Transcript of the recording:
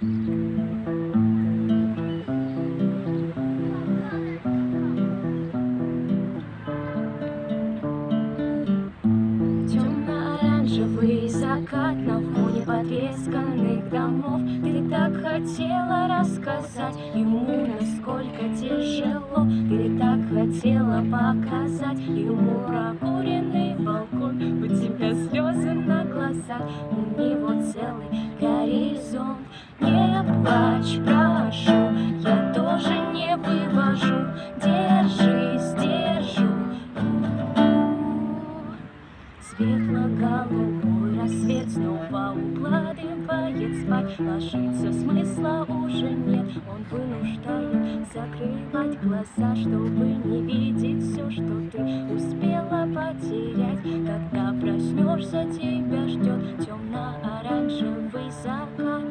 Темно-оранжевый закат на фоне потресканных домов. Ты так хотела рассказать ему, насколько тяжело. Ты так хотела показать ему прокуренный балкон. У тебя слезы на глазах, у него целый горизонт. Не плачь, прошу, я тоже не вывожу. Держись, держу. Светло-голубой рассвет снова укладывает спать. Ложиться смысла уже нет, он вынуждает закрывать глаза, чтобы не видеть все, что ты успела потерять. Когда проснешься, тебя ждет темно-оранжевый закат.